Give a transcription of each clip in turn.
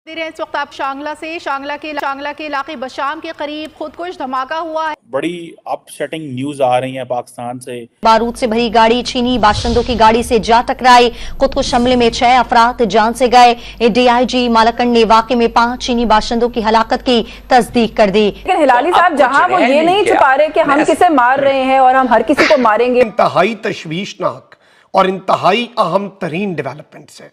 इस वक्त आप शांगला के इलाके बशाम के करीब खुदकुश धमाका हुआ है। बड़ी अपसेटिंग न्यूज आ रही है पाकिस्तान से। बारूद से भरी गाड़ी चीनी बाशिंदों की गाड़ी से जा टकराई। खुदकुश हमले में 6 अफराद जान से गए। डीआईजी मालाकंड ने वाकई में 5 चीनी बाशिंदों की हलाकत की तस्दीक कर दी। लेकिन हिलाली साहब जहां वो ये नहीं छुपा रहे कि हम किसे मार रहे हैं और हम हर किसी को मारेंगे। इंतहाई तशवीशनाक और इंतहाई अहम तरीन डेवलपमेंट्स है।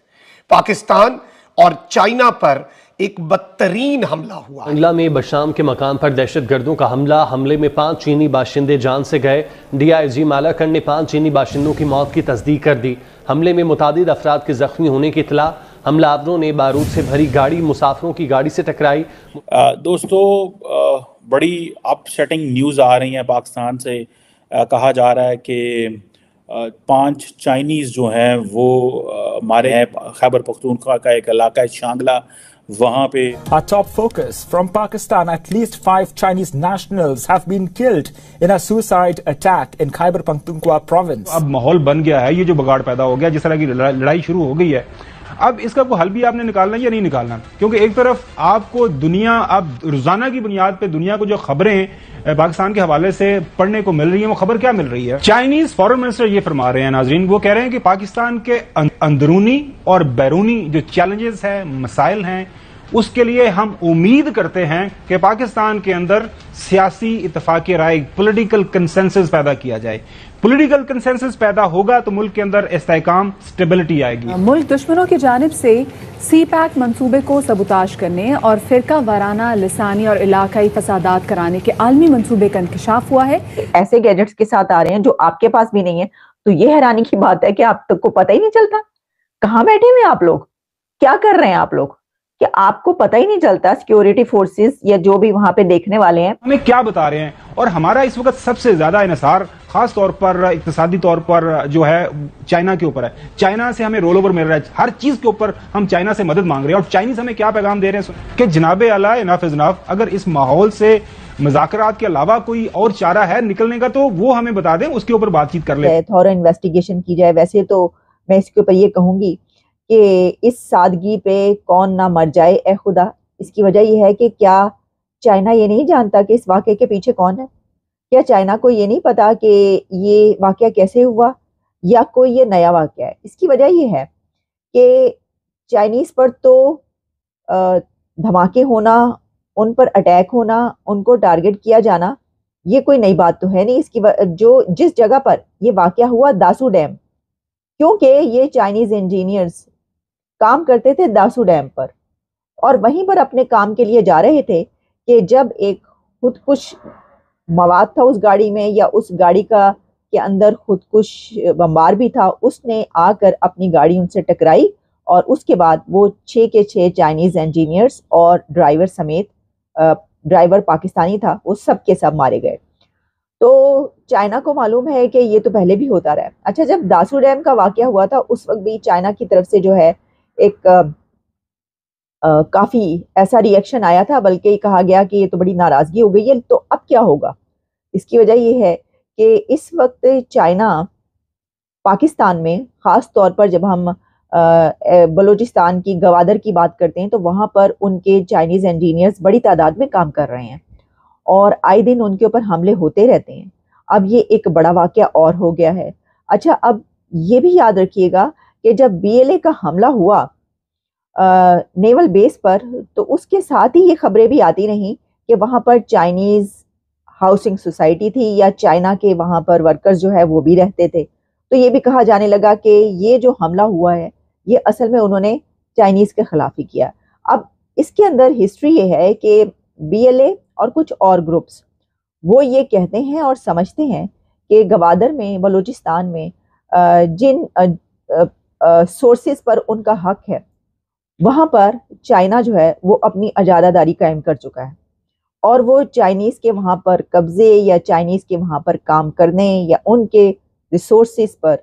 पाकिस्तान और चाइना पर एक बदतरीन हमला हुआ। अंगला में बशाम के मकाम पर दहशतगर्दों का हमले में 5 चीनी बाशिंदे जान से गए। डीआईजी मालाकंड ने 5 चीनी बाशिंदों की मौत की तस्दीक कर दी। हमले में मुतादिद अफराद के जख्मी होने की इत्तला। हमलावरों ने बारूद से भरी गाड़ी मुसाफिरों की गाड़ी से टकराई। दोस्तों, बड़ी अपसेटिंग न्यूज आ रही है पाकिस्तान से। कहा जा रहा है कि 5 चाइनीज जो हैं वो मारे हैं। खैबर पख्तूनख्वा का एक इलाका है शांगला, वहां पे। Our top focus from Pakistan, at least 5 Chinese nationals have been killed in a suicide attack in Khyber Pakhtunkhwa province. अब माहौल बन गया है, ये जो बगाड़ पैदा हो गया, जिस तरह की लड़ाई शुरू हो गई है, अब इसका कोई हल भी आपने निकालना है या नहीं निकालना। क्योंकि एक तरफ आपको दुनिया, अब रोजाना की बुनियाद पे दुनिया को जो खबरें पाकिस्तान के हवाले से पढ़ने को मिल रही है, वो खबर क्या मिल रही है। चाइनीज फॉरेन मिनिस्टर ये फरमा रहे हैं नाजरीन, वो कह रहे हैं कि पाकिस्तान के अंदरूनी और बैरूनी जो चैलेंजेस हैं, मसाइल हैं, उसके लिए हम उम्मीद करते हैं कि पाकिस्तान के अंदर सियासी इत्तेफाक राय, पॉलिटिकल कंसेंसस पैदा किया जाए। पॉलिटिकल कंसेंसस पैदा होगा तो मुल्क के अंदर इस्तेहकाम, स्टेबिलिटी आएगी। मुल्क दुश्मनों की जानिब से CPAC मंसूबे को सबूताज करने और फिरका वाराना, लिसानी और इलाकाई फसादात कराने के आलमी मंसूबे का इंकशाफ हुआ है। ऐसे गैजेट्स के साथ आ रहे हैं जो आपके पास भी नहीं है, तो ये हैरानी की बात है कि आप तक को पता ही नहीं चलता कहाँ बैठे हुए आप लोग, क्या कर रहे हैं आप लोग, कि आपको पता ही नहीं चलता। सिक्योरिटी फोर्सेस या जो भी वहां पे देखने वाले हैं हमें क्या बता रहे हैं। और हमारा इस वक्त सबसे ज्यादा इन्हिसार खास तौर पर इक्तिसादी तौर पर जो है चाइना के ऊपर है। चाइना से हमें रोल ओवर मिल रहा है, हर चीज के ऊपर हम चाइना से मदद मांग रहे हैं। और चाइनीज हमें क्या पैगाम दे रहे हैं कि जनाबे आला इनफ इज इनफ, अगर इस माहौल से मुज़ाकरात के अलावा कोई और चारा है निकलने का तो वो हमें बता दें, उसके ऊपर बातचीत कर ले। थोड़ा इन्वेस्टिगेशन की जाए। वैसे तो मैं इसके ऊपर ये कहूंगी कि इस सादगी पे कौन ना मर जाए ए खुदा। इसकी वजह यह है कि क्या चाइना ये नहीं जानता कि इस वाक़े के पीछे कौन है? क्या चाइना को ये नहीं पता कि ये वाक़या कैसे हुआ या कोई ये नया वाक़या है? इसकी वजह ये है कि चाइनीज़ पर तो धमाके होना, उन पर अटैक होना, उनको टारगेट किया जाना, ये कोई नई बात तो है नहीं। इसकी जिस जगह पर ये वाक़या हुआ, दासू डैम, क्योंकि ये चाइनीज़ इंजीनियर्स काम करते थे दासू डैम पर और वहीं पर अपने काम के लिए जा रहे थे कि जब एक खुदकुश मवाद था उस गाड़ी में, या उस गाड़ी के अंदर खुदकुश बम्बार भी था, उसने आकर अपनी गाड़ी उनसे टकराई और उसके बाद वो 6 के 6 चाइनीज़ इंजीनियर्स और ड्राइवर समेत, ड्राइवर पाकिस्तानी था, वो सब के सब मारे गए। तो चाइना को मालूम है कि ये तो पहले भी होता रहा है। अच्छा, जब दासू डैम का वाक़या हुआ था उस वक्त भी चाइना की तरफ से जो है एक काफ़ी ऐसा रिएक्शन आया था, बल्कि कहा गया कि ये तो बड़ी नाराज़गी हो गई है। तो अब क्या होगा? इसकी वजह ये है कि इस वक्त चाइना पाकिस्तान में, ख़ास तौर पर जब हम बलूचिस्तान की गवादर की बात करते हैं तो वहाँ पर उनके चाइनीज़ इंजीनियर्स बड़ी तादाद में काम कर रहे हैं और आए दिन उनके ऊपर हमले होते रहते हैं। अब ये एक बड़ा वाक़या और हो गया है। अच्छा, अब ये भी याद रखिएगा कि जब BLA का हमला हुआ नेवल बेस पर, तो उसके साथ ही ये खबरें भी आती रहीं कि वहाँ पर चाइनीज़ हाउसिंग सोसाइटी थी या चाइना के वहाँ पर वर्कर्स जो है वो भी रहते थे। तो ये भी कहा जाने लगा कि ये जो हमला हुआ है ये असल में उन्होंने चाइनीज़ के ख़िलाफ़ ही किया। अब इसके अंदर हिस्ट्री ये है कि BLA और कुछ और ग्रुप्स वो ये कहते हैं और समझते हैं कि गवादर में, बलूचिस्तान में जिन सोर्सेस पर उनका हक है, वहाँ पर चाइना जो है वो अपनी अजादादारी कायम कर चुका है और वो चाइनीज़ के वहाँ पर कब्ज़े या चाइनीज़ के वहाँ पर काम करने या उनके रिसोर्सेस पर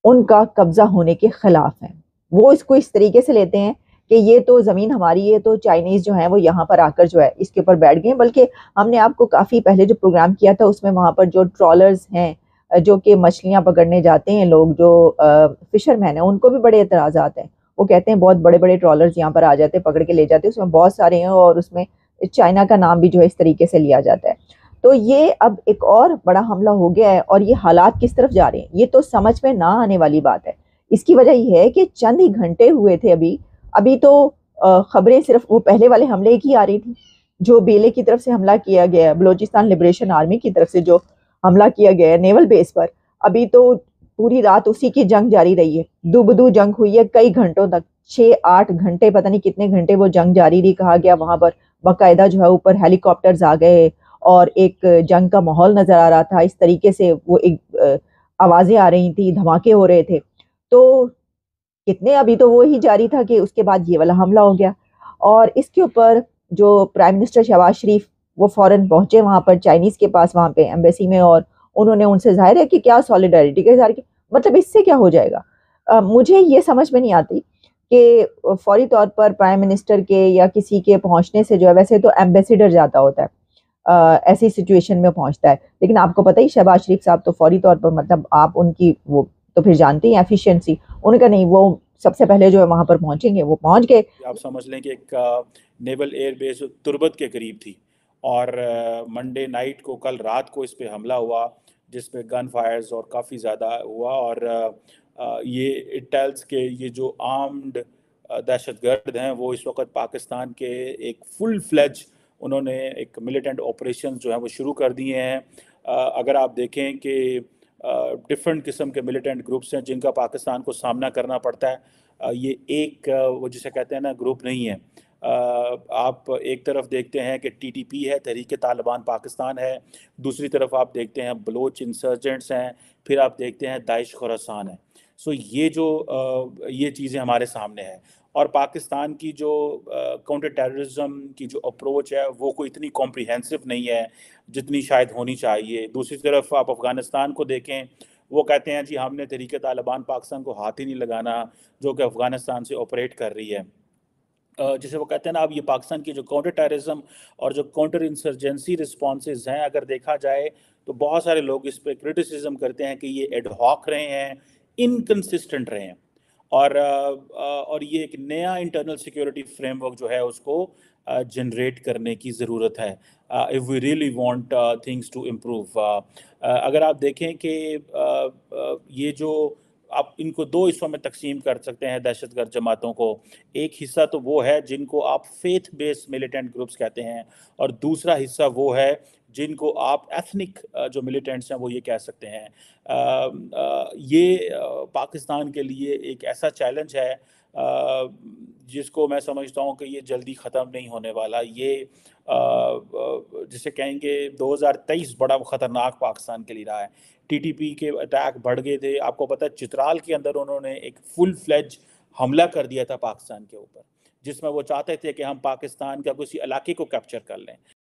उनका कब्ज़ा होने के ख़िलाफ़ है। वो इसको इस तरीके से लेते हैं कि ये तो ज़मीन हमारी है, तो चाइनीज़ जो हैं वो यहाँ पर आकर जो है इसके ऊपर बैठ गए। बल्कि हमने आपको काफ़ी पहले जो प्रोग्राम किया था उसमें वहाँ पर जो ट्रॉलर्स हैं, जो कि मछलियाँ पकड़ने जाते हैं लोग, जो फिशरमैन हैं, उनको भी बड़े एतराज़ात हैं। وہ کہتے ہیں بہت بڑے بڑے ٹرالرز یہاں پر آ جاتے ہیں, پکڑ کے لے جاتے ہیں, اس میں بہت سارے ہیں اور اس میں چائنا کا نام بھی جو ہے اس طریقے سے لیا جاتا ہے. تو یہ اب ایک اور بڑا حملہ ہو گیا ہے, اور یہ حالات کس طرف جا رہے ہیں یہ تو سمجھ میں نہ آنے والی بات ہے. اس کی وجہ یہ ہے کہ چند ہی گھنٹے ہوئے تھے ابھی تو خبریں صرف وہ پہلے والے حملے کی آ رہی تھی جو بیلے کی طرف سے حملہ کیا گیا ہے, بلوچستان لبریشن آرمی کی طرف سے جو حملہ کیا گیا ہے نیول بیس پر. ابھی تو پوری رات اسی کی جنگ جاری رہی ہے, دو بدو جنگ ہوئی ہے کئی گھنٹوں تک, 6-8 گھنٹے, پتہ نہیں کتنے گھنٹے وہ جنگ جاری رہی. کہا گیا وہاں پر باقاعدہ جو ہے اوپر ہیلی کاپٹرز آ گئے اور ایک جنگ کا ماحول نظر آ رہا تھا. اس طریقے سے وہ ایک آوازیں آ رہی تھیں, دھماکے ہو رہے تھے. تو کتنے ابھی تو وہی جاری تھا کہ اس کے بعد یہ والا حملہ ہو گیا. اور اس کے اوپر جو پرائم منسٹر شہباز شریف وہ فوراً پہنچے وہاں پر چائنیز کے پاس وہاں پہ ایمبیسی میں, اور انہوں نے ان سے ظاہر ہے کہ کیا سالیڈیرٹی کا اظہار کیا. مطلب اس سے کیا ہو جائے گا مجھے یہ سمجھ میں نہیں آتی کہ فوری طور پر پرائم منسٹر کے یا کسی کے پہنچنے سے جو ہے, ویسے تو ایمبیسیڈر جاتا ہوتا ہے ایسی سچویشن میں پہنچتا ہے, لیکن آپ کو پتہ ہی شہباز شریف صاحب تو فوری طور پر مطلب آپ ان کی وہ تو پھر جانتے ہیں ایفیشینسی ان کا, نہیں وہ سب سے پہلے جو ہے وہاں پر پہنچیں گے, وہ پہنچ گئے. آپ سمجھ لیں کہ ایک نیول ایئر بیس تربت کے قریب تھی, اور منڈے نائٹ کو کل رات کو اس پہ حملہ ہوا جس پہ گن فائرز اور کافی زیادہ ہوا. اور یہ اٹ ٹیلز کہ یہ جو آرمڈ دہشت گرد ہیں وہ اس وقت پاکستان کے ایک فل فلیج انہوں نے ایک ملیٹنٹ آپریشنز جو ہیں وہ شروع کر دیے ہیں. اگر آپ دیکھیں کہ ڈفرینٹ قسم کے ملیٹنٹ گروپس ہیں جن کا پاکستان کو سامنا کرنا پڑتا ہے, یہ ایک وہ جسے کہتے ہیں نا گروپ نہیں ہے. آپ ایک طرف دیکھتے ہیں کہ ٹی ٹی پی ہے, تحریک طالبان پاکستان ہے, دوسری طرف آپ دیکھتے ہیں بلوچ انسرجنٹس ہیں, پھر آپ دیکھتے ہیں داعش خراسان ہے. سو یہ جو یہ چیزیں ہمارے سامنے ہیں, اور پاکستان کی جو کاؤنٹر ٹیررزم کی جو اپروچ ہے وہ کوئی اتنی کمپریہنسو نہیں ہے جتنی شاید ہونی چاہیے. دوسری طرف آپ افغانستان کو دیکھیں, وہ کہتے ہیں جی ہم نے تحریک طالبان پاکستان کو ہاتھ ہی نہیں لگانا جو کہ افغانستان سے آپریٹ کر رہی ہے. جسے وہ کہتے ہیں نا, اب یہ پاکستان کی جو کاؤنٹر ٹیررزم اور جو کاؤنٹر انسرجنسی رسپانسز ہیں اگر دیکھا جائے تو بہت سارے لوگ اس پہ کرٹیسزم کرتے ہیں کہ یہ ایڈ ہاک رہے ہیں, انکنسسٹنٹ رہے ہیں, اور یہ ایک نیا انٹرنل سیکیورٹی فریم ورک جو ہے اس کو جنریٹ کرنے کی ضرورت ہے if we really want things to improve. اگر آپ دیکھیں کہ یہ جو آپ ان کو دو حصوں میں تقسیم کر سکتے ہیں دہشت گرد جماعتوں کو. ایک حصہ تو وہ ہے جن کو آپ فیتھ بیس ملیٹنٹ گروپس کہتے ہیں, اور دوسرا حصہ وہ ہے جن کو آپ ایتھنک جو ملیٹنٹس ہیں وہ یہ کہہ سکتے ہیں. یہ پاکستان کے لیے ایک ایسا چیلنج ہے جس کو میں سمجھتا ہوں کہ یہ جلدی ختم نہیں ہونے والا. یہ جسے کہیں گے 2023 بڑا خطرناک پاکستان کے لیے رہا ہے. ٹی ٹی پی کے اٹیک بڑھ گئے تھے, آپ کو پتہ ہے چترال کے اندر انہوں نے ایک فل فلیج حملہ کر دیا تھا پاکستان کے اوپر, جس میں وہ چاہتے تھے کہ ہم پاکستان کا کسی علاقے کو کیپچر کر لیں.